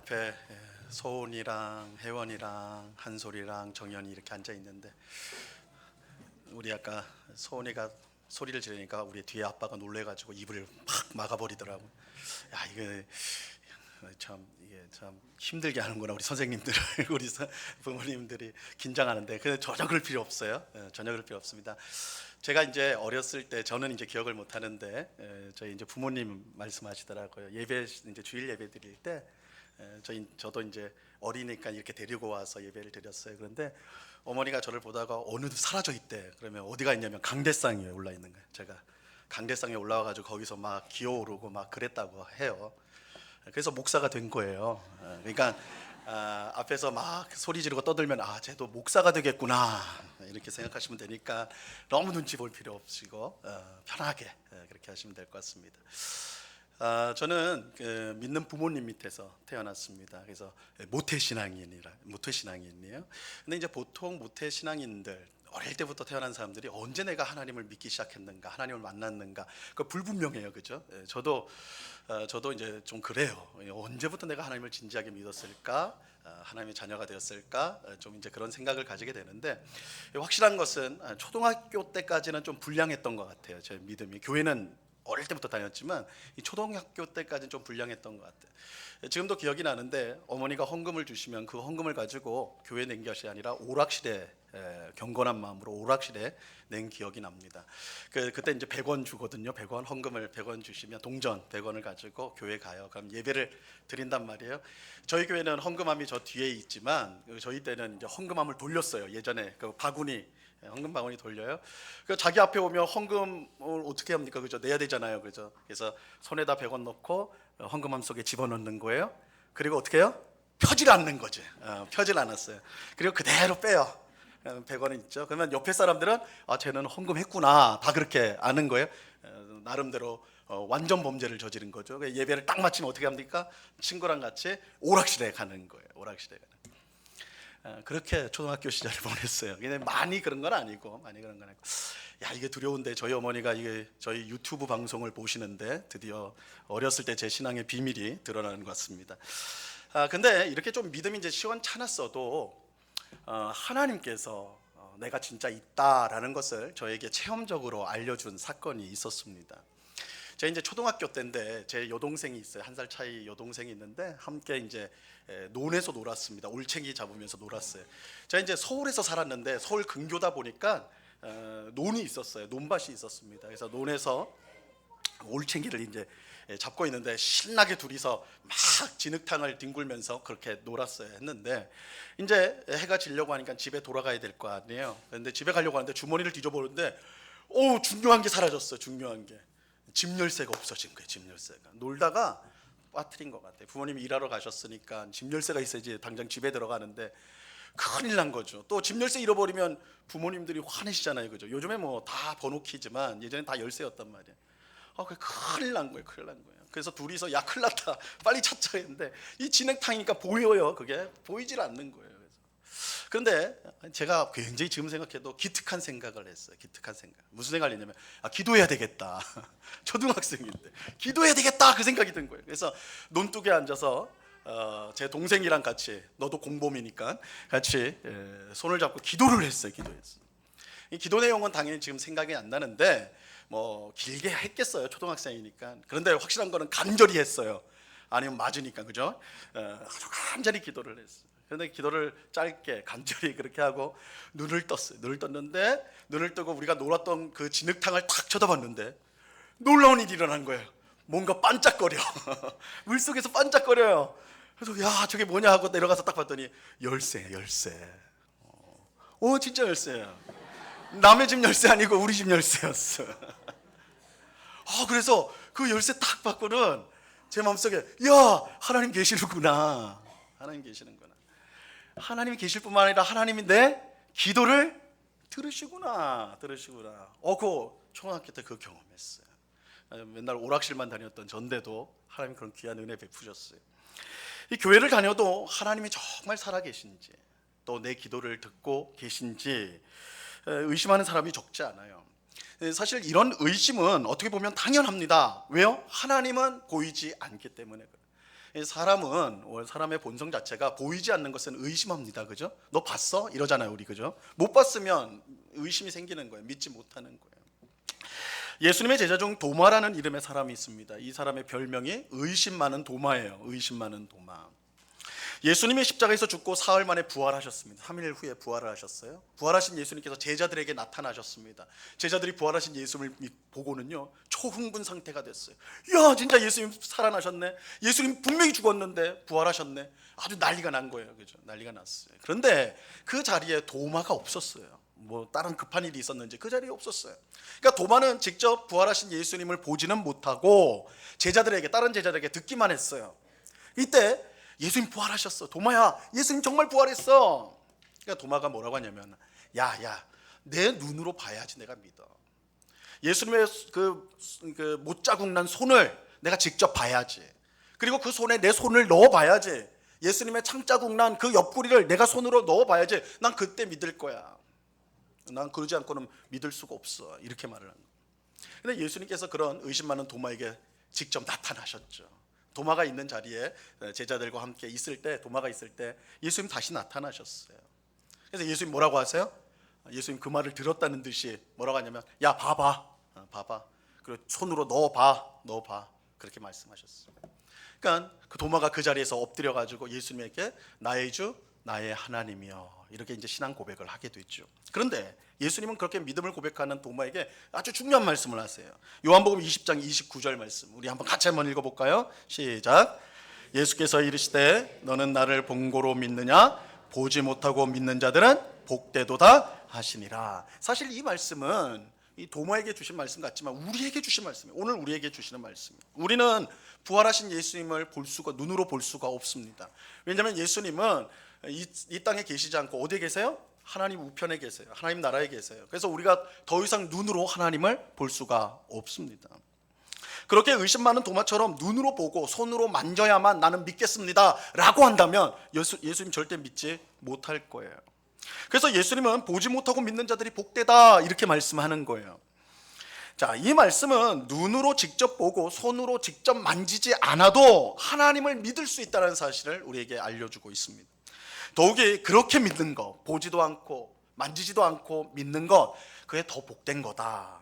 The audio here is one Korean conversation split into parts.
앞에 소은이랑 혜원이랑 한솔이랑 정연이 이렇게 앉아 있는데, 우리 아까 소은이가 소리를 지르니까 우리 뒤에 아빠가 놀래가지고 입을 팍 막아버리더라고. 야, 이게 참 힘들게 하는구나 우리 선생님들. 우리 부모님들이 긴장하는데, 근데 전혀 그럴 필요 없어요. 전혀 그럴 필요 없습니다. 제가 이제 어렸을 때, 저는 이제 기억을 못 하는데 저희 이제 부모님 말씀하시더라고요. 예배, 이제 주일 예배 드릴 때 저도 이제 어리니까 이렇게 데리고 와서 예배를 드렸어요. 그런데 어머니가 저를 보다가 어느 사라져 있대. 그러면 어디가 있냐면 강대상에 올라 있는 거예요. 제가 강대상에 올라와가지고 거기서 막 기어오르고 막 그랬다고 해요. 그래서 목사가 된 거예요. 그러니까 앞에서 막 소리 지르고 떠들면 쟤도 목사가 되겠구나 이렇게 생각하시면 되니까 너무 눈치 볼 필요 없이고 편하게 그렇게 하시면 될 것 같습니다. 저는 믿는 부모님 밑에서 태어났습니다. 그래서 모태신앙인이에요. 근데 이제 보통 모태신앙인들, 어릴 때부터 태어난 사람들이 언제 내가 하나님을 믿기 시작했는가, 하나님을 만났는가, 그 불분명해요, 그죠? 저도 이제 좀 그래요. 언제부터 내가 하나님을 진지하게 믿었을까, 하나님의 자녀가 되었을까, 좀 이제 그런 생각을 가지게 되는데, 확실한 것은 초등학교 때까지는 좀 불량했던 것 같아요. 제 믿음이. 교회는 어릴 때부터 다녔지만 이 초등학교 때까지는 좀 불량했던 것 같아요. 지금도 기억이 나는데, 어머니가 헌금을 주시면 그 헌금을 가지고 교회 낸 것이 아니라 오락실에, 경건한 마음으로 오락실에 낸 기억이 납니다. 그때 이제 100원 주거든요. 100원 헌금을 100원 주시면 동전 100원을 가지고 교회 가요. 그럼 예배를 드린단 말이에요. 저희 교회는 헌금함이 저 뒤에 있지만 저희 때는 이제 헌금함을 돌렸어요. 예전에 그 바구니, 헌금 바구니 돌려요. 그 자기 앞에 오면 헌금을 어떻게 합니까? 그죠? 내야 되잖아요. 그죠? 그래서 손에다 100원 넣고 헌금함 속에 집어넣는 거예요. 그리고 어떻게 해요? 펴질 않는 거지. 펴질 않았어요. 그리고 그대로 빼요. 100원은 있죠. 그러면 옆에 사람들은 쟤는 헌금했구나, 다 그렇게 아는 거예요. 나름대로 완전 범죄를 저지른 거죠. 예배를 딱 마치면 어떻게 합니까? 친구랑 같이 오락실에 가는 거예요. 오락실에 가는. 그렇게 초등학교 시절을 보냈어요. 근데 많이 그런 건 아니고. 야, 이게 두려운데, 저희 어머니가 이게 저희 유튜브 방송을 보시는데 드디어 어렸을 때 제 신앙의 비밀이 드러나는 것 같습니다. 근데 이렇게 좀 믿음이 이제 시원찮았어도 하나님께서 내가 진짜 있다라는 것을 저에게 체험적으로 알려준 사건이 있었습니다. 제가 이제 초등학교 때인데 제 여동생이 있어요. 1살 차이 여동생이 있는데 함께 이제 논에서 놀았습니다. 올챙이 잡으면서 놀았어요. 제가 이제 서울에서 살았는데 서울 근교다 보니까 논이 있었어요. 논밭이 있었습니다. 그래서 논에서 올챙이를 이제 잡고 있는데 신나게 둘이서 막 진흙탕을 뒹굴면서 그렇게 놀았어요. 했는데 이제 해가 지려고 하니까 집에 돌아가야 될 거 아니에요. 근데 집에 가려고 하는데 주머니를 뒤져보는데 중요한 게 사라졌어요. 중요한 게. 집 열쇠가 없어진 거예요. 집 열쇠가. 놀다가 빠뜨린 것 같아요. 부모님이 일하러 가셨으니까 집 열쇠가 있어야지 당장 집에 들어가는데 큰일 난 거죠. 또 집 열쇠 잃어버리면 부모님들이 화내시잖아요. 그죠? 요즘에 뭐 다 번호키지만 예전엔 다 열쇠였단 말이에요. 큰일 난 거예요. 그래서 둘이서 야, 큰일 났다, 빨리 찾자 했는데 이 진흙탕이니까 보여요. 그게 보이질 않는 거예요. 그런데 제가 굉장히 지금 생각해도 기특한 생각을 했어요. 기특한 생각. 무슨 생각을 했냐면 기도해야 되겠다. 초등학생인데 기도해야 되겠다, 그 생각이 든 거예요. 그래서 논둑에 앉아서 제 동생이랑 같이, 너도 공범이니까 같이 손을 잡고 기도를 했어요. 이 기도 내용은 당연히 지금 생각이 안 나는데 뭐 길게 했겠어요. 초등학생이니까. 그런데 확실한 거는 간절히 했어요. 아니면 맞으니까, 그죠? 아주 간절히 기도를 했어요. 그런데 기도를 짧게 간절히 그렇게 하고 눈을 떴어요. 눈을 떴는데, 눈을 뜨고 우리가 놀았던 그 진흙탕을 탁 쳐다봤는데 놀라운 일이 일어난 거예요. 뭔가 반짝거려. 물속에서 반짝거려요. 그래서 야, 저게 뭐냐 하고 내려가서 딱 봤더니 열쇠. 진짜 열쇠야. 남의 집 열쇠 아니고 우리 집 열쇠였어. 그래서 그 열쇠 딱 받고는 제 마음속에 하나님 계시는구나. 하나님이 계실 뿐만 아니라 하나님이 내 기도를 들으시구나. 그 초등학교 때 그 경험했어요. 맨날 오락실만 다녔던 전데도 하나님 그런 귀한 은혜 베푸셨어요. 이 교회를 다녀도 하나님이 정말 살아계신지, 또 내 기도를 듣고 계신지 의심하는 사람이 적지 않아요. 사실 이런 의심은 어떻게 보면 당연합니다. 왜요? 하나님은 보이지 않기 때문에. 사람의 본성 자체가 보이지 않는 것은 의심합니다. 그죠? 너 봤어? 이러잖아요, 우리. 그죠? 못 봤으면 의심이 생기는 거예요. 믿지 못하는 거예요. 예수님의 제자 중 도마라는 이름의 사람이 있습니다. 이 사람의 별명이 의심 많은 도마예요. 의심 많은 도마. 예수님이 십자가에서 죽고 사흘 만에 부활하셨습니다. 3일 후에 부활을 하셨어요. 부활하신 예수님께서 제자들에게 나타나셨습니다. 제자들이 부활하신 예수님을 보고는요, 초흥분 상태가 됐어요. 야, 진짜 예수님 살아나셨네. 예수님 분명히 죽었는데 부활하셨네. 아주 난리가 난 거예요. 그죠? 난리가 났어요. 그런데 그 자리에 도마가 없었어요. 뭐 다른 급한 일이 있었는지 그 자리에 없었어요. 그러니까 도마는 직접 부활하신 예수님을 보지는 못하고 다른 제자들에게 듣기만 했어요. 이때 예수님 부활하셨어. 도마야, 예수님 정말 부활했어. 그러니까 도마가 뭐라고 하냐면, 야, 내 눈으로 봐야지 내가 믿어. 예수님의 그 못자국 난 손을 내가 직접 봐야지. 그리고 그 손에 내 손을 넣어봐야지. 예수님의 창자국 난 그 옆구리를 내가 손으로 넣어봐야지. 난 그때 믿을 거야. 난 그러지 않고는 믿을 수가 없어. 이렇게 말을 합니다. 근데 예수님께서 그런 의심 많은 도마에게 직접 나타나셨죠. 도마가 있는 자리에 제자들과 함께 있을 때, 도마가 있을 때 예수님 다시 나타나셨어요. 그래서 예수님 뭐라고 하세요? 예수님 그 말을 들었다는 듯이 뭐라고 하냐면, 야, 봐봐. 그리고 손으로 넣어봐. 그렇게 말씀하셨어요. 그러니까 그 도마가 그 자리에서 엎드려 가지고 예수님에게 나의 주, 나의 하나님이여, 이렇게 이제 신앙 고백을 하게 됐죠. 그런데 예수님은 그렇게 믿음을 고백하는 도마에게 아주 중요한 말씀을 하세요. 요한복음 20장 29절 말씀, 우리 같이 한번 읽어볼까요? 시작. 예수께서 이르시되 너는 나를 본고로 믿느냐? 보지 못하고 믿는 자들은 복되도다 하시니라. 사실 이 말씀은 이 도마에게 주신 말씀 같지만 우리에게 주신 말씀이에요. 오늘 우리에게 주시는 말씀이에요. 우리는 부활하신 예수님을 눈으로 볼 수가 없습니다. 왜냐하면 예수님은 이 땅에 계시지 않고 어디에 계세요? 하나님 우편에 계세요. 하나님 나라에 계세요. 그래서 우리가 더 이상 눈으로 하나님을 볼 수가 없습니다. 그렇게 의심 많은 도마처럼 눈으로 보고 손으로 만져야만 나는 믿겠습니다 라고 한다면 예수님 절대 믿지 못할 거예요. 그래서 예수님은 보지 못하고 믿는 자들이 복되다 이렇게 말씀하는 거예요. 자, 이 말씀은 눈으로 직접 보고 손으로 직접 만지지 않아도 하나님을 믿을 수 있다는 사실을 우리에게 알려주고 있습니다. 더욱이 그렇게 믿는 것, 보지도 않고 만지지도 않고 믿는 것, 그게 더 복된 거다.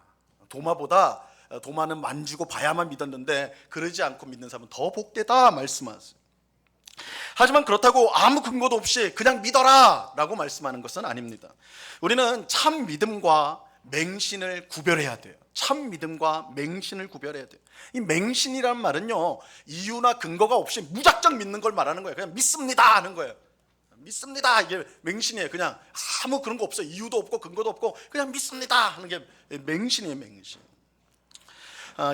도마는 만지고 봐야만 믿었는데 그러지 않고 믿는 사람은 더 복되다 말씀하세요. 하지만 그렇다고 아무 근거도 없이 그냥 믿어라 라고 말씀하는 것은 아닙니다. 우리는 참 믿음과 맹신을 구별해야 돼요. 참 믿음과 맹신을 구별해야 돼요. 이 맹신이란 말은요, 이유나 근거가 없이 무작정 믿는 걸 말하는 거예요. 그냥 믿습니다 하는 거예요. 믿습니다, 이게 맹신이에요. 그냥 아무 그런 거 없어요. 이유도 없고 근거도 없고 그냥 믿습니다 하는 게 맹신이에요. 맹신.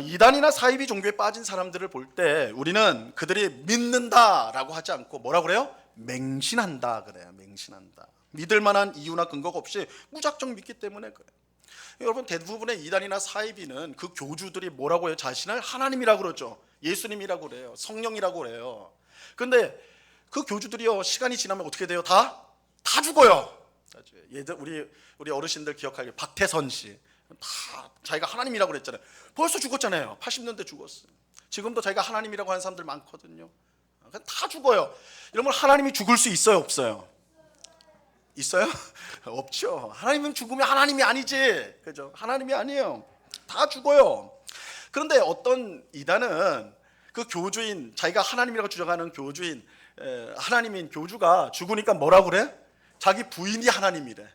이단이나 사이비 종교에 빠진 사람들을 볼 때 우리는 그들이 믿는다라고 하지 않고 뭐라고 그래요? 맹신한다 그래요. 맹신한다. 믿을 만한 이유나 근거가 없이 무작정 믿기 때문에 그래요. 여러분, 대부분의 이단이나 사이비는 그 교주들이 뭐라고 해요? 자신을 하나님이라고 그러죠. 예수님이라고 그래요. 성령이라고 그래요. 그런데 그 교주들이요, 시간이 지나면 어떻게 돼요? 다 죽어요. 우리 어르신들 기억하길, 박태선 씨 다 자기가 하나님이라고 그랬잖아요. 벌써 죽었잖아요. 80년대 죽었어요. 지금도 자기가 하나님이라고 하는 사람들 많거든요. 다 죽어요. 여러분, 하나님이 죽을 수 있어요, 없어요? 있어요? 없죠. 하나님은 죽으면 하나님이 아니지. 그죠? 하나님이 아니에요. 다 죽어요. 그런데 어떤 이단은 그 교주인, 자기가 하나님이라고 주장하는 교주인, 하나님인 교주가 죽으니까 뭐라고 그래? 자기 부인이 하나님이래.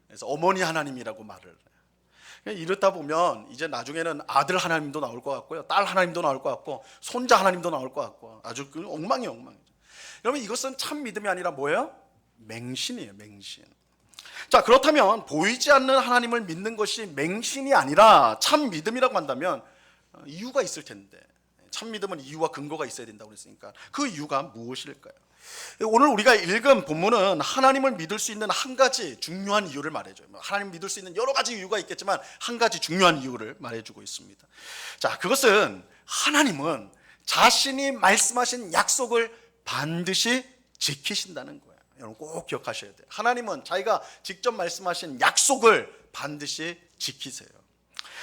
그래서 어머니 하나님이라고 말을 해. 이렇다 보면 이제 나중에는 아들 하나님도 나올 것 같고요, 딸 하나님도 나올 것 같고, 손자 하나님도 나올 것 같고, 아주 엉망이에요, 엉망. 여러분, 이것은 참 믿음이 아니라 뭐예요? 맹신이에요, 맹신. 자, 그렇다면 보이지 않는 하나님을 믿는 것이 맹신이 아니라 참 믿음이라고 한다면 이유가 있을 텐데, 참 믿음은 이유와 근거가 있어야 된다고 그랬으니까 그 이유가 무엇일까요? 오늘 우리가 읽은 본문은 하나님을 믿을 수 있는 한 가지 중요한 이유를 말해줘요. 하나님 믿을 수 있는 여러 가지 이유가 있겠지만 한 가지 중요한 이유를 말해주고 있습니다. 자, 그것은 하나님은 자신이 말씀하신 약속을 반드시 지키신다는 거예요. 여러분 꼭 기억하셔야 돼요. 하나님은 자기가 직접 말씀하신 약속을 반드시 지키세요.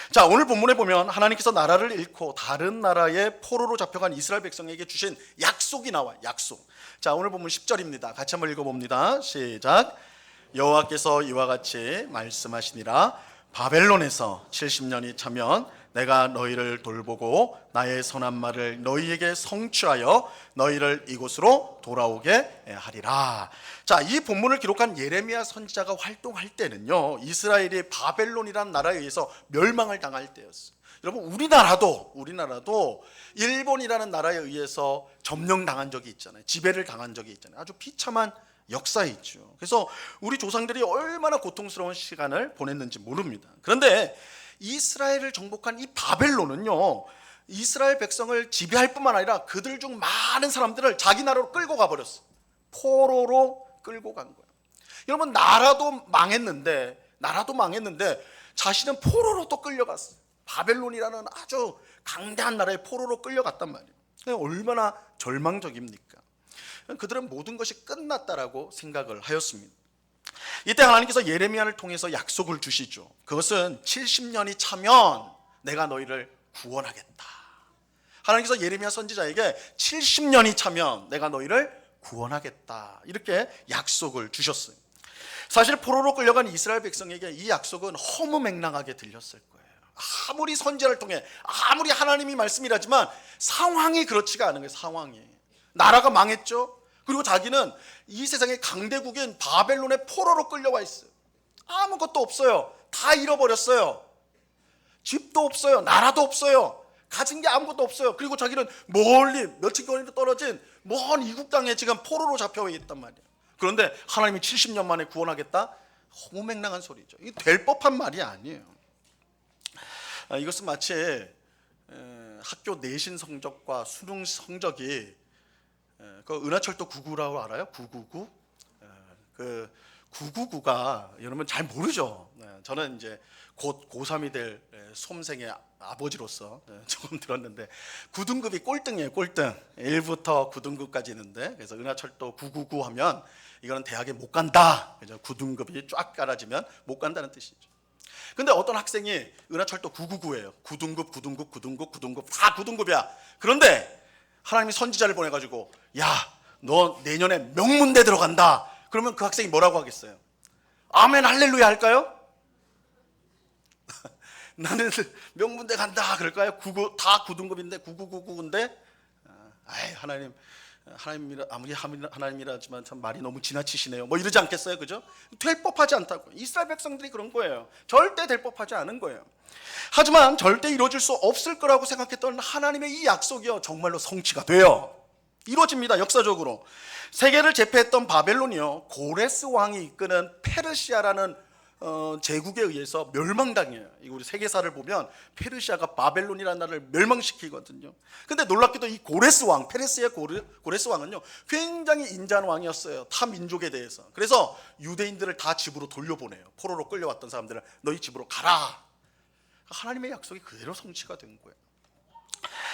자, 오늘 본문에 보면 하나님께서 나라를 잃고 다른 나라의 포로로 잡혀간 이스라엘 백성에게 주신 약속이 나와요. 약속. 자, 오늘 본문 10절입니다. 같이 한번 읽어봅니다. 시작. 여호와께서 이와 같이 말씀하시니라. 바벨론에서 70년이 차면 내가 너희를 돌보고 나의 선한 말을 너희에게 성취하여 너희를 이곳으로 돌아오게 하리라. 자, 이 본문을 기록한 예레미야 선지자가 활동할 때는요, 이스라엘이 바벨론이라는 나라에 의해서 멸망을 당할 때였어요. 여러분, 우리나라도 일본이라는 나라에 의해서 점령당한 적이 있잖아요. 지배를 당한 적이 있잖아요. 아주 비참한 역사에 있죠. 그래서 우리 조상들이 얼마나 고통스러운 시간을 보냈는지 모릅니다. 그런데 이스라엘을 정복한 이 바벨론은요, 이스라엘 백성을 지배할 뿐만 아니라 그들 중 많은 사람들을 자기 나라로 끌고 가버렸어. 포로로 끌고 간 거예요. 여러분, 나라도 망했는데 자신은 포로로 또 끌려갔어요. 바벨론이라는 아주 강대한 나라의 포로로 끌려갔단 말이에요. 얼마나 절망적입니까? 그들은 모든 것이 끝났다라고 생각을 하였습니다. 이때 하나님께서 예레미야를 통해서 약속을 주시죠. 그것은 70년이 차면 내가 너희를 구원하겠다. 하나님께서 예레미야 선지자에게 70년이 차면 내가 너희를 구원하겠다, 이렇게 약속을 주셨어요. 사실 포로로 끌려간 이스라엘 백성에게 이 약속은 허무맹랑하게 들렸을 거예요. 아무리 선지자를 통해 아무리 하나님이 말씀이라지만 상황이 그렇지가 않은 거예요. 상황이. 나라가 망했죠. 그리고 자기는 이 세상의 강대국인 바벨론의 포로로 끌려와 있어요. 아무것도 없어요. 다 잃어버렸어요. 집도 없어요. 나라도 없어요. 가진 게 아무것도 없어요. 그리고 자기는 멀리 몇천 킬로미터 떨어진 먼 이국 땅에 지금 포로로 잡혀 있단 말이에요. 그런데 하나님이 70년 만에 구원하겠다? 허무맹랑한 소리죠. 이게 될 법한 말이 아니에요. 이것은 마치 학교 내신 성적과 수능 성적이 그 은하철도 999라고 알아요? 999? 그 999가 여러분 잘 모르죠. 저는 이제 곧 고3이 될 수험생의 아버지로서 조금 들었는데 9등급이 꼴등이에요. 꼴등. 1부터 9등급까지 있는데, 그래서 은하철도 999 하면 이거는 대학에 못 간다. 그죠? 9등급이 쫙 깔아지면 못 간다는 뜻이죠. 근데 어떤 학생이 은하철도 999예요. 9등급, 9등급, 9등급, 9등급 다 9등급이야. 그런데 하나님이 선지자를 보내가지고, 야, 너 내년에 명문대 들어간다. 그러면 그 학생이 뭐라고 하겠어요? 아멘 할렐루야 할까요? 나는 명문대 간다 그럴까요? 다 9등급인데 9999인데 하나님이라 아무리 하나님이라지만 참 말이 너무 지나치시네요. 뭐 이러지 않겠어요, 그죠? 될 법하지 않다고. 이스라엘 백성들이 그런 거예요. 절대 될 법하지 않은 거예요. 하지만 절대 이루어질 수 없을 거라고 생각했던 하나님의 이 약속이요, 정말로 성취가 돼요. 이루어집니다. 역사적으로 세계를 제패했던 바벨론이요, 고레스 왕이 이끄는 페르시아라는 제국에 의해서 멸망당해요. 우리 세계사를 보면 페르시아가 바벨론이라는 나라를 멸망시키거든요. 근데 놀랍게도 이 고레스 왕, 페르시아의 고레스 왕은요, 굉장히 인자한 왕이었어요. 타 민족에 대해서. 그래서 유대인들을 다 집으로 돌려보내요. 포로로 끌려왔던 사람들을 너희 집으로 가라. 하나님의 약속이 그대로 성취가 된 거예요.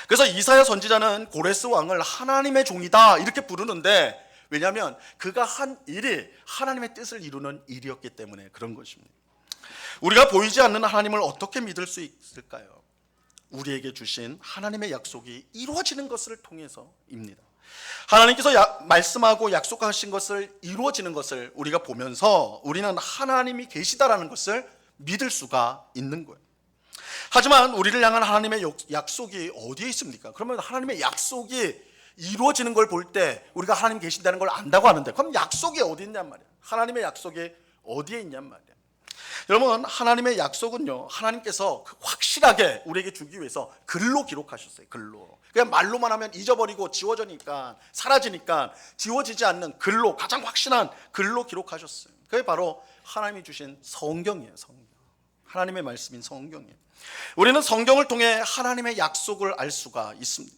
그래서 이사야 선지자는 고레스 왕을 하나님의 종이다 이렇게 부르는데, 왜냐하면 그가 한 일이 하나님의 뜻을 이루는 일이었기 때문에 그런 것입니다. 우리가 보이지 않는 하나님을 어떻게 믿을 수 있을까요? 우리에게 주신 하나님의 약속이 이루어지는 것을 통해서입니다. 하나님께서 말씀하고 약속하신 것을 이루어지는 것을 우리가 보면서 우리는 하나님이 계시다라는 것을 믿을 수가 있는 거예요. 하지만 우리를 향한 하나님의 약속이 어디에 있습니까? 그러면 하나님의 약속이 이루어지는 걸 볼 때 우리가 하나님 계신다는 걸 안다고 하는데, 그럼 약속이 어디 있냔 말이에요. 하나님의 약속이 어디에 있냔 말이에요. 여러분, 하나님의 약속은요, 하나님께서 확실하게 우리에게 주기 위해서 글로 기록하셨어요. 글로. 그냥 말로만 하면 잊어버리고 지워지니까, 사라지니까 지워지지 않는 글로, 가장 확실한 글로 기록하셨어요. 그게 바로 하나님이 주신 성경이에요. 성경. 하나님의 말씀인 성경이에요. 우리는 성경을 통해 하나님의 약속을 알 수가 있습니다.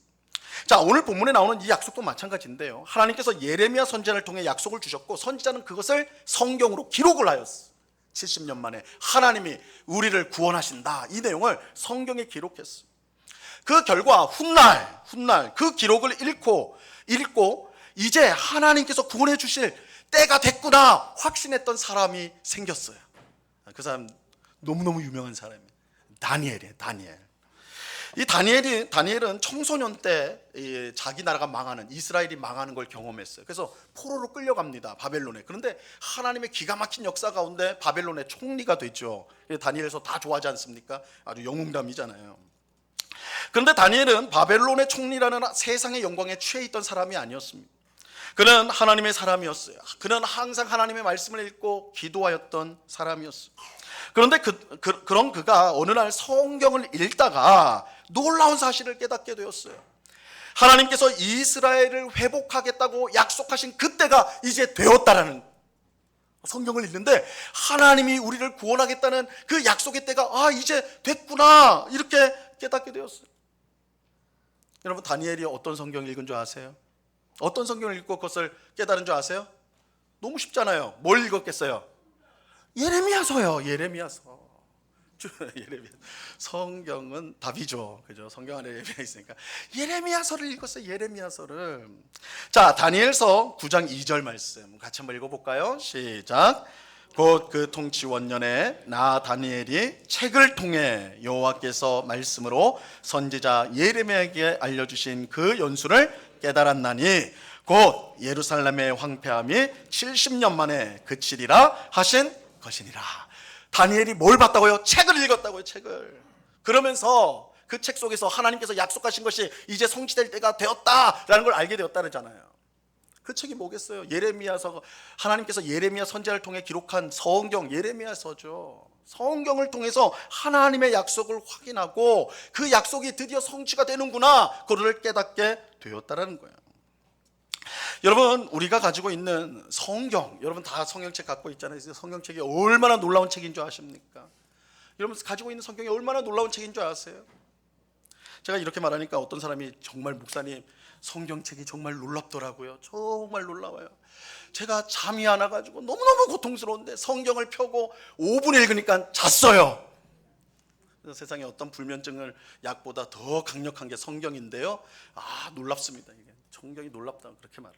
자, 오늘 본문에 나오는 이 약속도 마찬가지인데요, 하나님께서 예레미야 선지자를 통해 약속을 주셨고 선지자는 그것을 성경으로 기록을 하였어요. 70년 만에 하나님이 우리를 구원하신다, 이 내용을 성경에 기록했어요. 그 결과 훗날 그 기록을 읽고 이제 하나님께서 구원해 주실 때가 됐구나 확신했던 사람이 생겼어요. 그 사람 너무너무 유명한 사람이에요. 다니엘이에요. 다니엘. 이 다니엘은 청소년 때 자기 나라가 망하는, 이스라엘이 망하는 걸 경험했어요. 그래서 포로로 끌려갑니다, 바벨론에. 그런데 하나님의 기가 막힌 역사 가운데 바벨론의 총리가 되죠. 다니엘에서 다 좋아하지 않습니까? 아주 영웅담이잖아요. 그런데 다니엘은 바벨론의 총리라는 세상의 영광에 취해 있던 사람이 아니었습니다. 그는 하나님의 사람이었어요. 그는 항상 하나님의 말씀을 읽고 기도하였던 사람이었어요. 그런데 그런 그가 어느 날 성경을 읽다가 놀라운 사실을 깨닫게 되었어요. 하나님께서 이스라엘을 회복하겠다고 약속하신 그때가 이제 되었다라는, 성경을 읽는데 하나님이 우리를 구원하겠다는 그 약속의 때가 이제 됐구나, 이렇게 깨닫게 되었어요. 여러분, 다니엘이 어떤 성경을 읽은 줄 아세요? 어떤 성경을 읽고 그것을 깨달은 줄 아세요? 너무 쉽잖아요. 뭘 읽었겠어요? 예레미야서요. 예레미야서. 성경은 답이죠. 그죠? 성경 안에 예레미야 있으니까 예레미야서를 읽었어요. 예레미야서를. 자, 다니엘서 9장 2절 말씀 같이 한번 읽어볼까요? 시작. 곧 그 통치 원년에 나 다니엘이 책을 통해 여호와께서 말씀으로 선지자 예레미야에게 알려주신 그 연수를 깨달았나니 곧 예루살렘의 황폐함이 70년 만에 그치리라 하신 것이니라. 다니엘이 뭘 봤다고요? 책을 읽었다고요. 책을. 그러면서 그 책 속에서 하나님께서 약속하신 것이 이제 성취될 때가 되었다라는 걸 알게 되었다잖아요. 그 책이 뭐겠어요? 예레미야서. 하나님께서 예레미야 선지자를 통해 기록한 성경, 예레미야서죠. 성경을 통해서 하나님의 약속을 확인하고 그 약속이 드디어 성취가 되는구나, 그거를 깨닫게 되었다라는 거예요. 여러분, 우리가 가지고 있는 성경, 여러분 다 성경책 갖고 있잖아요. 성경책이 얼마나 놀라운 책인 줄 아십니까? 여러분 가지고 있는 성경이 얼마나 놀라운 책인 줄 아세요? 제가 이렇게 말하니까 어떤 사람이 정말 목사님 성경책이 정말 놀랍더라고요. 정말 놀라워요. 제가 잠이 안 와가지고 너무너무 고통스러운데 성경을 펴고 5분 읽으니까 잤어요. 그래서 세상에 어떤 불면증을 약보다 더 강력한 게 성경인데요. 놀랍습니다. 이게 성경이 놀랍다, 그렇게 말을.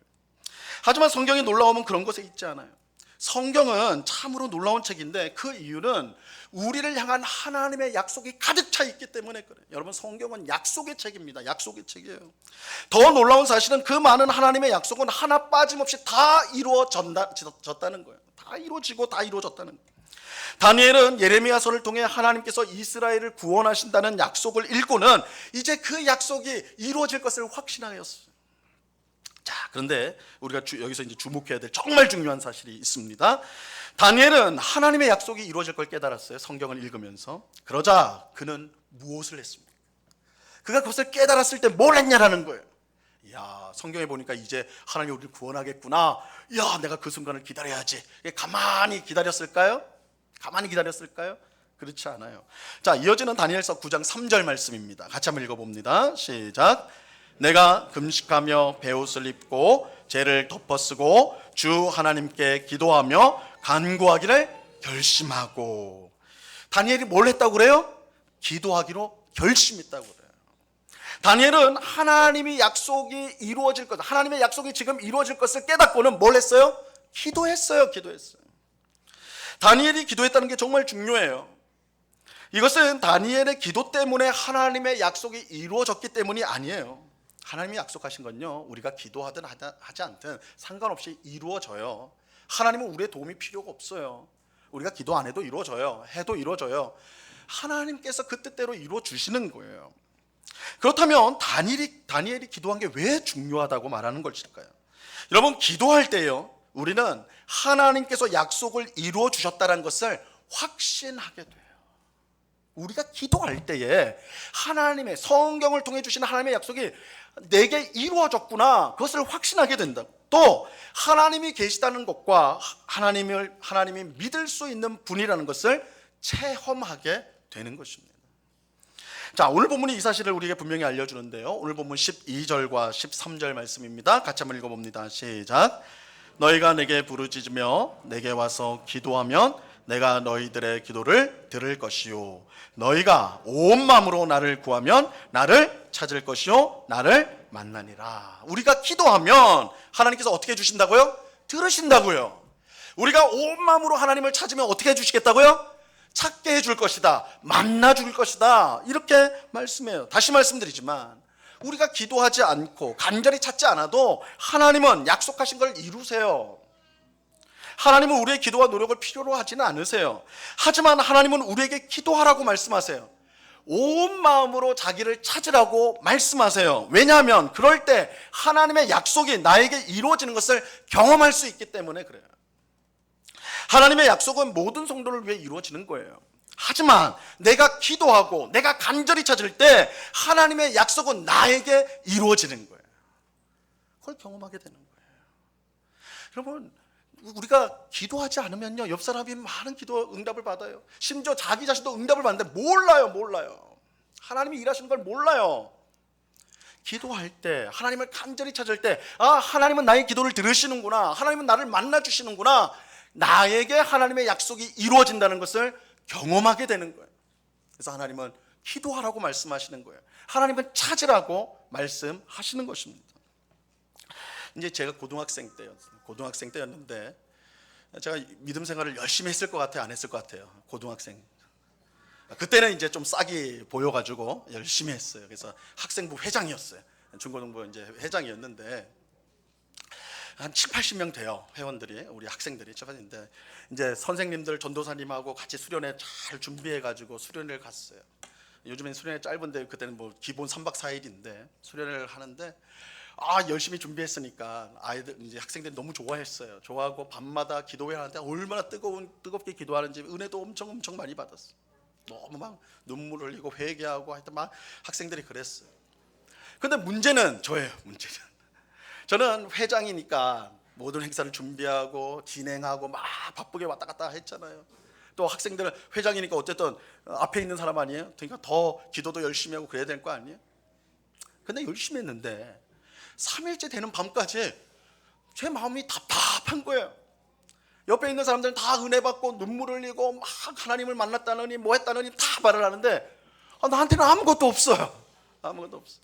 하지만 성경이 놀라움은 그런 것에 있지 않아요. 성경은 참으로 놀라운 책인데 그 이유는 우리를 향한 하나님의 약속이 가득 차 있기 때문에 그래요. 여러분, 성경은 약속의 책입니다. 약속의 책이에요. 더 놀라운 사실은 그 많은 하나님의 약속은 하나 빠짐없이 다 이루어졌다는 거예요. 다 이루어지고 다 이루어졌다는 거예요. 다니엘은 예레미야서를 통해 하나님께서 이스라엘을 구원하신다는 약속을 읽고는 이제 그 약속이 이루어질 것을 확신하였어요. 자, 그런데 우리가 여기서 이제 주목해야 될 정말 중요한 사실이 있습니다. 다니엘은 하나님의 약속이 이루어질 걸 깨달았어요. 성경을 읽으면서. 그러자 그는 무엇을 했습니까? 그가 그것을 깨달았을 때 뭘 했냐라는 거예요. 야, 성경에 보니까 이제 하나님이 우리를 구원하겠구나. 야, 내가 그 순간을 기다려야지. 가만히 기다렸을까요? 가만히 기다렸을까요? 그렇지 않아요. 자, 이어지는 다니엘서 9장 3절 말씀입니다. 같이 한번 읽어봅니다. 시작. 내가 금식하며 베옷을 입고 죄를 덮어쓰고 주 하나님께 기도하며 간구하기를 결심하고. 다니엘이 뭘 했다고 그래요? 기도하기로 결심했다고 그래요. 다니엘은 하나님의 약속이 이루어질 것, 하나님의 약속이 지금 이루어질 것을 깨닫고는 뭘 했어요? 기도했어요. 다니엘이 기도했다는 게 정말 중요해요. 이것은 다니엘의 기도 때문에 하나님의 약속이 이루어졌기 때문이 아니에요. 하나님이 약속하신 건요, 우리가 기도하든 하지 않든 상관없이 이루어져요. 하나님은 우리의 도움이 필요가 없어요. 우리가 기도 안 해도 이루어져요. 해도 이루어져요. 하나님께서 그 뜻대로 이루어 주시는 거예요. 그렇다면 다니엘이 기도한 게 왜 중요하다고 말하는 것일까요? 여러분, 기도할 때요, 우리는 하나님께서 약속을 이루어 주셨다는 것을 확신하게 돼요. 우리가 기도할 때에 하나님의, 성경을 통해 주신 하나님의 약속이 내게 이루어졌구나, 그것을 확신하게 된다. 또 하나님이 계시다는 것과 하나님이 믿을 수 있는 분이라는 것을 체험하게 되는 것입니다. 자, 오늘 본문이 이 사실을 우리에게 분명히 알려주는데요. 오늘 본문 12절과 13절 말씀입니다. 같이 한번 읽어봅니다. 시작. 너희가 내게 부르짖으며 내게 와서 기도하면 내가 너희들의 기도를 들을 것이요, 너희가 온 마음으로 나를 구하면 나를 찾을 것이요 나를 만나니라. 우리가 기도하면 하나님께서 어떻게 해주신다고요? 들으신다고요. 우리가 온 마음으로 하나님을 찾으면 어떻게 해주시겠다고요? 찾게 해줄 것이다, 만나줄 것이다, 이렇게 말씀해요. 다시 말씀드리지만 우리가 기도하지 않고 간절히 찾지 않아도 하나님은 약속하신 걸 이루세요. 하나님은 우리의 기도와 노력을 필요로 하지는 않으세요. 하지만 하나님은 우리에게 기도하라고 말씀하세요. 온 마음으로 자기를 찾으라고 말씀하세요. 왜냐하면 그럴 때 하나님의 약속이 나에게 이루어지는 것을 경험할 수 있기 때문에 그래요. 하나님의 약속은 모든 성도를 위해 이루어지는 거예요. 하지만 내가 기도하고 내가 간절히 찾을 때 하나님의 약속은 나에게 이루어지는 거예요. 그걸 경험하게 되는 거예요. 여러분, 우리가 기도하지 않으면요, 옆 사람이 많은 기도 응답을 받아요. 심지어 자기 자신도 응답을 받는데 몰라요. 하나님이 일하시는 걸 몰라요. 기도할 때, 하나님을 간절히 찾을 때, 하나님은 나의 기도를 들으시는구나, 하나님은 나를 만나주시는구나, 나에게 하나님의 약속이 이루어진다는 것을 경험하게 되는 거예요. 그래서 하나님은 기도하라고 말씀하시는 거예요. 하나님은 찾으라고 말씀하시는 것입니다. 이제 제가 고등학생 때였는데 제가 믿음 생활을 열심히 했을 것 같아요, 안 했을 것 같아요? 고등학생. 그때는 이제 좀 싹이 보여가지고 열심히 했어요. 그래서 학생부 회장이었어요. 중고등부 이제 회장이었는데 한 70-80명 돼요, 회원들이, 우리 학생들이. 근데 이제 선생님들, 전도사님하고 같이 수련회 잘 준비해가지고 수련회를 갔어요. 요즘엔 수련회 짧은데 그때는 뭐 기본 3박 4일인데 수련회를 하는데 열심히 준비했으니까 아이들, 이제 학생들이 너무 좋아했어요. 좋아하고 밤마다 기도회 하는데 얼마나 뜨겁게 기도하는지 은혜도 엄청 많이 받았어요. 너무 막 눈물 흘리고 회개하고 하여튼 막 학생들이 그랬어요. 근데 문제는 저예요. 저는 회장이니까 모든 행사를 준비하고 진행하고 막 바쁘게 왔다 갔다 했잖아요. 또 학생들은 회장이니까 어쨌든 앞에 있는 사람 아니에요? 그러니까 더 기도도 열심히 하고 그래야 될 거 아니에요? 근데 열심히 했는데 3일째 되는 밤까지 제 마음이 답답한 거예요. 옆에 있는 사람들은 다 은혜 받고 눈물 흘리고 막 하나님을 만났다느니 뭐 했다느니 다 말을 하는데 나한테는 아무것도 없어요. 아무것도 없어.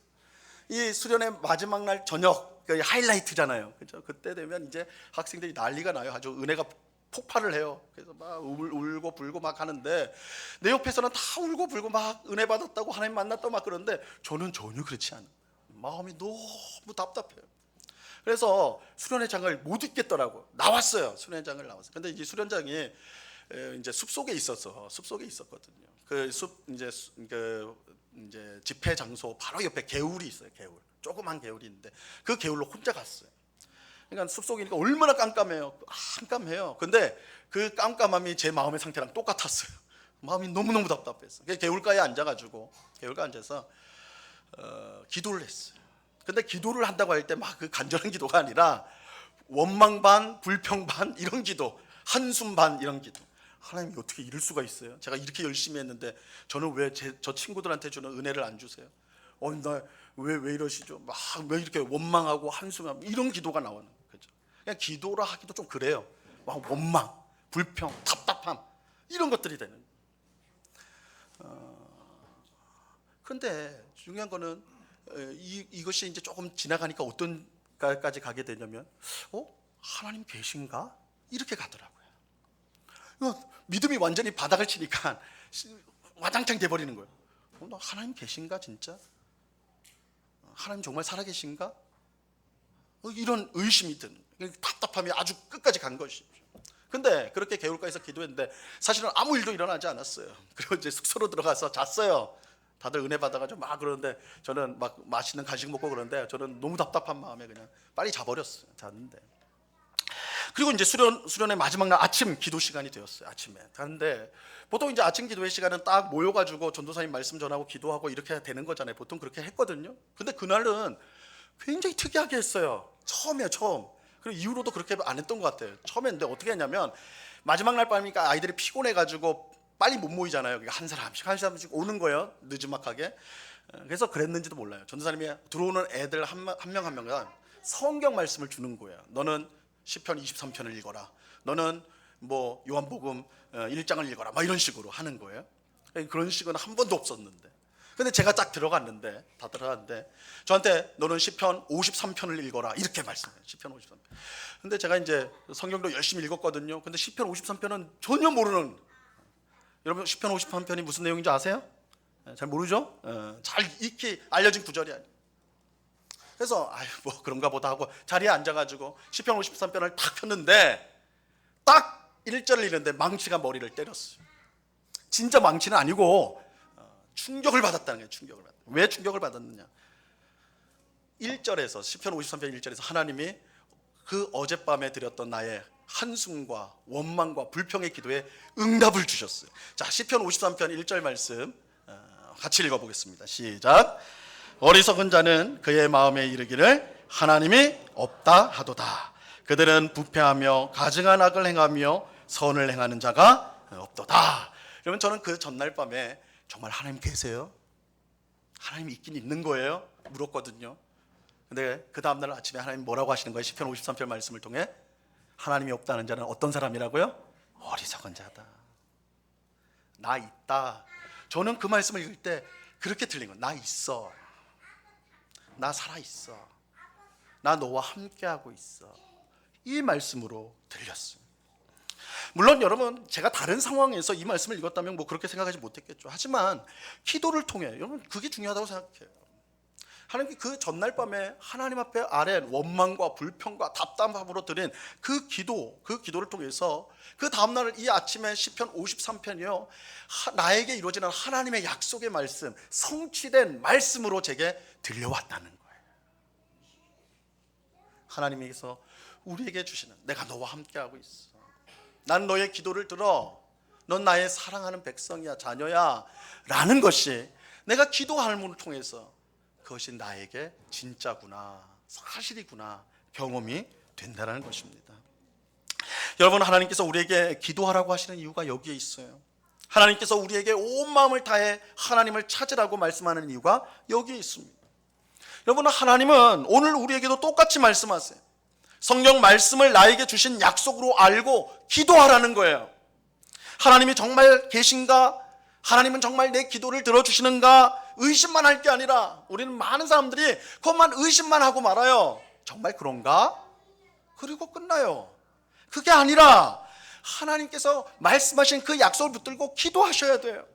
이 수련의 마지막 날 저녁, 그 하이라이트잖아요. 그죠? 그때 되면 이제 학생들이 난리가 나요. 아주 은혜가 폭발을 해요. 그래서 막 울고 불고 막 하는데 내 옆에서는 다 울고 불고 막 은혜 받았다고 하나님 만났다고 막 그러는데 저는 전혀 그렇지 않아요. 마음이 너무 답답해요. 그래서 수련회장을 못 있겠더라고. 나왔어요. 수련회장을 나왔어요. 근데 이제 수련장이 이제 숲속에 있었거든요. 이제 집회 장소 바로 옆에 개울이 있어요. 조그만 개울이 있는데 그 개울로 혼자 갔어요. 그러니까 숲속이니까 얼마나 깜깜해요. 근데 그 깜깜함이 제 마음의 상태랑 똑같았어요. 마음이 너무너무 답답했어요. 개울가에 앉아가지고 기도를 했어요. 근데 기도를 한다고 할 때 막 그 간절한 기도가 아니라 원망 반, 불평 반 이런 기도, 한숨 반 이런 기도. 하나님이 어떻게 이럴 수가 있어요? 제가 이렇게 열심히 했는데 저는 왜 저 친구들한테 주는 은혜를 안 주세요? 나 왜 이러시죠? 막 왜 이렇게 원망하고 한숨하고 이런 기도가 나오는 거죠. 그냥 기도라 하기도 좀 그래요. 막 원망, 불평, 답답함 이런 것들이 되는. 근데 중요한 거는 이것이 이제 조금 지나가니까 어떤까지 가게 되냐면 하나님 계신가? 이렇게 가더라고요. 믿음이 완전히 바닥을 치니까 와장창 돼버리는 거예요. 나 하나님 계신가 진짜? 하나님 정말 살아계신가? 이런 의심이 드는, 답답함이 아주 끝까지 간 것이죠. 근데 그렇게 개울가에서 기도했는데 사실은 아무 일도 일어나지 않았어요. 그리고 이제 숙소로 들어가서 잤어요. 다들 은혜 받아가지고 막 그러는데 저는 막 맛있는 간식 먹고 그러는데 저는 너무 답답한 마음에 그냥 빨리 자버렸어요. 잤는데. 그리고 이제 수련의 마지막 날 아침 기도 시간이 되었어요. 아침에 갔는데 보통 이제 아침 기도회 시간은 딱 모여가지고 전도사님 말씀 전하고 기도하고 이렇게 되는 거잖아요. 보통 그렇게 했거든요. 근데 그날은 굉장히 특이하게 했어요. 처음. 그리고 이후로도 그렇게 안 했던 것 같아요. 처음에 근데 어떻게 했냐면 마지막 날 밤이니까 아이들이 피곤해가지고 빨리 못 모이잖아요. 한 사람씩 오는 거예요. 느지막하게. 그래서 그랬는지도 몰라요. 전도사님이 들어오는 애들 한 명 한 명간 성경 말씀을 주는 거예요. 너는 시편 23편을 읽어라. 너는 뭐 요한복음 1장을 읽어라. 막 이런 식으로 하는 거예요. 그런 식은 한 번도 없었는데. 근데 제가 딱 들어갔는데 저한테 너는 시편 53편을 읽어라. 이렇게 말씀해요. 시편 53편. 근데 제가 이제 성경도 열심히 읽었거든요. 근데 시편 53편은 전혀 모르는, 여러분 시편 53편이 무슨 내용인지 아세요? 잘 모르죠? 잘 익히 알려진 구절이 아니에요. 그래서 아유 뭐 그런가 보다 하고 자리에 앉아가지고 시편 53편을 딱 폈는데 딱 1절을 읽는데 망치가 머리를 때렸어요. 진짜 망치는 아니고 충격을 받았다는 거예요. 충격을 받았다. 왜 충격을 받았느냐? 1절에서 시편 53편 1절에서 하나님이 그 어젯밤에 드렸던 나의 한숨과 원망과 불평의 기도에 응답을 주셨어요. 자, 시편 53편 1절 말씀 같이 읽어보겠습니다. 시작. 어리석은 자는 그의 마음에 이르기를 하나님이 없다 하도다. 그들은 부패하며 가증한 악을 행하며 선을 행하는 자가 없도다. 여러분 저는 그 전날 밤에 정말 하나님 계세요? 하나님 있긴 있는 거예요? 물었거든요. 근데 그 다음날 아침에 하나님 뭐라고 하시는 거예요? 시편 53편 말씀을 통해 하나님이 없다는 자는 어떤 사람이라고요? 어리석은 자다. 나 있다. 저는 그 말씀을 읽을 때 그렇게 들린 거예요. 나 있어. 나 살아있어. 나 너와 함께하고 있어. 이 말씀으로 들렸어요. 물론 여러분 제가 다른 상황에서 이 말씀을 읽었다면 뭐 그렇게 생각하지 못했겠죠. 하지만 기도를 통해 여러분 그게 중요하다고 생각해요. 하나님 그 전날 밤에 하나님 앞에 아뢰 원망과 불평과 답답함으로 드린 그 기도를 통해서 그 다음날 이 아침에 시편 53편이요 나에게 이루어지는 하나님의 약속의 말씀, 성취된 말씀으로 제게 들려왔다는 거예요. 하나님께서 우리에게 주시는 내가 너와 함께하고 있어. 난 너의 기도를 들어. 넌 나의 사랑하는 백성이야, 자녀야 라는 것이 내가 기도함을 통해서 그것이 나에게 진짜구나, 사실이구나 경험이 된다는 것입니다. 여러분 하나님께서 우리에게 기도하라고 하시는 이유가 여기에 있어요. 하나님께서 우리에게 온 마음을 다해 하나님을 찾으라고 말씀하는 이유가 여기에 있습니다. 여러분 하나님은 오늘 우리에게도 똑같이 말씀하세요. 성경 말씀을 나에게 주신 약속으로 알고 기도하라는 거예요. 하나님이 정말 계신가? 하나님은 정말 내 기도를 들어주시는가? 의심만 할 게 아니라 우리는 많은 사람들이 그것만 의심만 하고 말아요. 정말 그런가? 그리고 끝나요. 그게 아니라 하나님께서 말씀하신 그 약속을 붙들고 기도하셔야 돼요.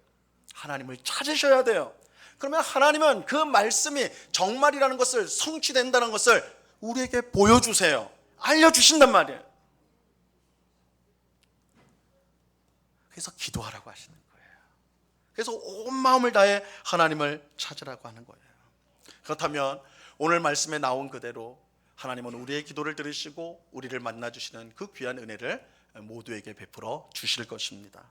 하나님을 찾으셔야 돼요. 그러면 하나님은 그 말씀이 정말이라는 것을, 성취된다는 것을 우리에게 보여주세요. 알려주신단 말이에요. 그래서 기도하라고 하시는 거예요. 그래서 온 마음을 다해 하나님을 찾으라고 하는 거예요. 그렇다면 오늘 말씀에 나온 그대로 하나님은 우리의 기도를 들으시고 우리를 만나주시는 그 귀한 은혜를 모두에게 베풀어 주실 것입니다.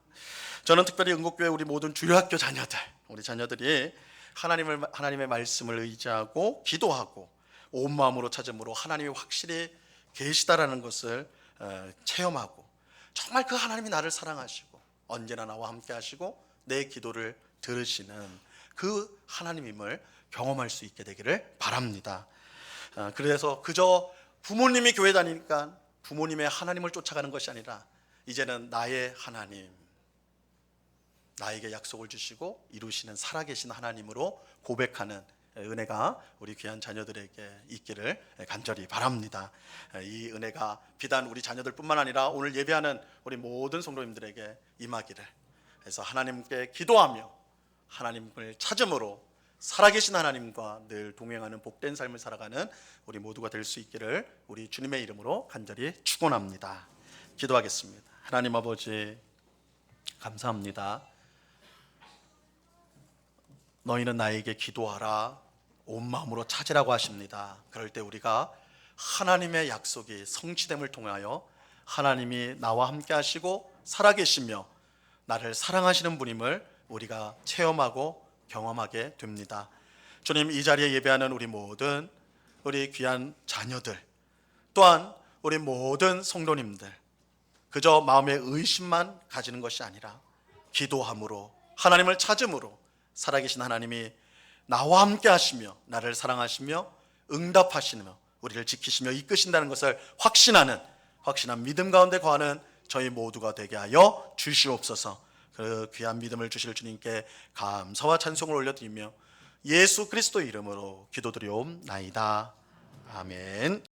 저는 특별히 응곡교회 우리 모든 주일학교 자녀들, 우리 자녀들이 하나님의 말씀을 의지하고 기도하고 온 마음으로 찾음으로 하나님이 확실히 계시다라는 것을 체험하고 정말 그 하나님이 나를 사랑하시고 언제나 나와 함께 하시고 내 기도를 들으시는 그 하나님임을 경험할 수 있게 되기를 바랍니다. 그래서 그저 부모님이 교회 다니니까 부모님의 하나님을 쫓아가는 것이 아니라 이제는 나의 하나님, 나에게 약속을 주시고 이루시는 살아계신 하나님으로 고백하는 은혜가 우리 귀한 자녀들에게 있기를 간절히 바랍니다. 이 은혜가 비단 우리 자녀들뿐만 아니라 오늘 예배하는 우리 모든 성도님들에게 임하기를, 그래서 하나님께 기도하며 하나님을 찾음으로 살아계신 하나님과 늘 동행하는 복된 삶을 살아가는 우리 모두가 될 수 있기를 우리 주님의 이름으로 간절히 축원합니다. 기도하겠습니다. 하나님 아버지 감사합니다. 너희는 나에게 기도하라, 온 마음으로 찾으라고 하십니다. 그럴 때 우리가 하나님의 약속이 성취됨을 통하여 하나님이 나와 함께 하시고 살아계시며 나를 사랑하시는 분임을 우리가 체험하고 경험하게 됩니다. 주님, 이 자리에 예배하는 우리 모든 우리 귀한 자녀들, 또한 우리 모든 성도님들, 그저 마음의 의심만 가지는 것이 아니라 기도함으로 하나님을 찾음으로 살아계신 하나님이 나와 함께 하시며 나를 사랑하시며 응답하시며 우리를 지키시며 이끄신다는 것을 확신한 믿음 가운데 거하는 저희 모두가 되게 하여 주시옵소서. 그 귀한 믿음을 주실 주님께 감사와 찬송을 올려드리며 예수 그리스도의 이름으로 기도드리옵나이다. 아멘.